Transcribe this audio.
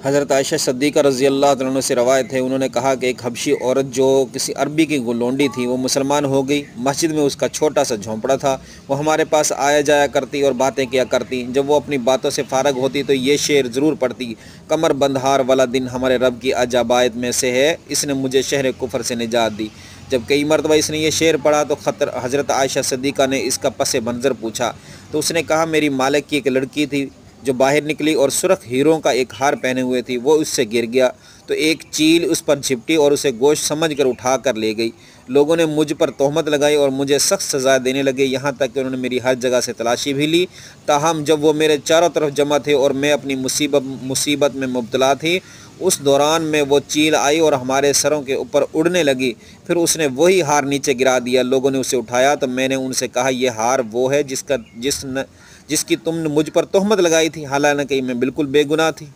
حضرت عائشہ صدیقہ رضی اللہ عنہ سے روایت ہے، انہوں نے کہا کہ ایک حبشی عورت جو کسی عربی کی لونڈی تھی وہ مسلمان ہو گئی۔ مسجد میں اس کا چھوٹا سا جھونپڑا تھا، وہ ہمارے پاس آیا جایا کرتی اور باتیں کیا کرتی۔ جب وہ اپنی باتوں سے فارغ ہوتی تو یہ شعر ضرور پڑھتی: کمر بندھار والا دن ہمارے رب کی عجائبات میں سے ہے، اس نے مجھے شہر کفر سے نجات دی۔ جب کئی مرتبہ اس نے یہ شعر پڑھا تو حضرت عائشہ صدیقہ نے اس کا پس منظر پوچھا تو اس نے کہا میری مالک کی ایک لڑکی تھی جو باہر نکلی اور سرخ ہیروں کا ایک ہار پہنے ہوئے تھی، وہ اس سے گر گیا تو ایک چیل اس پر جھپٹی اور اسے گوشت سمجھ کر اٹھا کر لے گئی۔ لوگوں نے مجھ پر تہمت لگائی اور مجھے سخت سزا دینے لگے، یہاں تک کہ انہوں نے میری ہر جگہ سے تلاشی بھی لی۔ تاہم جب وہ میرے چاروں طرف جمع تھے اور میں اپنی مصیبت میں مبتلا تھی، اس دوران میں وہ چیل آئی اور ہمارے سروں کے اوپر اڑنے لگی۔ پھر اس نے وہی ہار نیچے گرا دیا۔ لوگوں نے اسے اٹھایا تو میں نے ان سے کہا یہ ہار وہ ہے جس کی تم نے مجھ پر تہمت لگائی تھی، حالانکہ میں بالکل بے گناہ تھی۔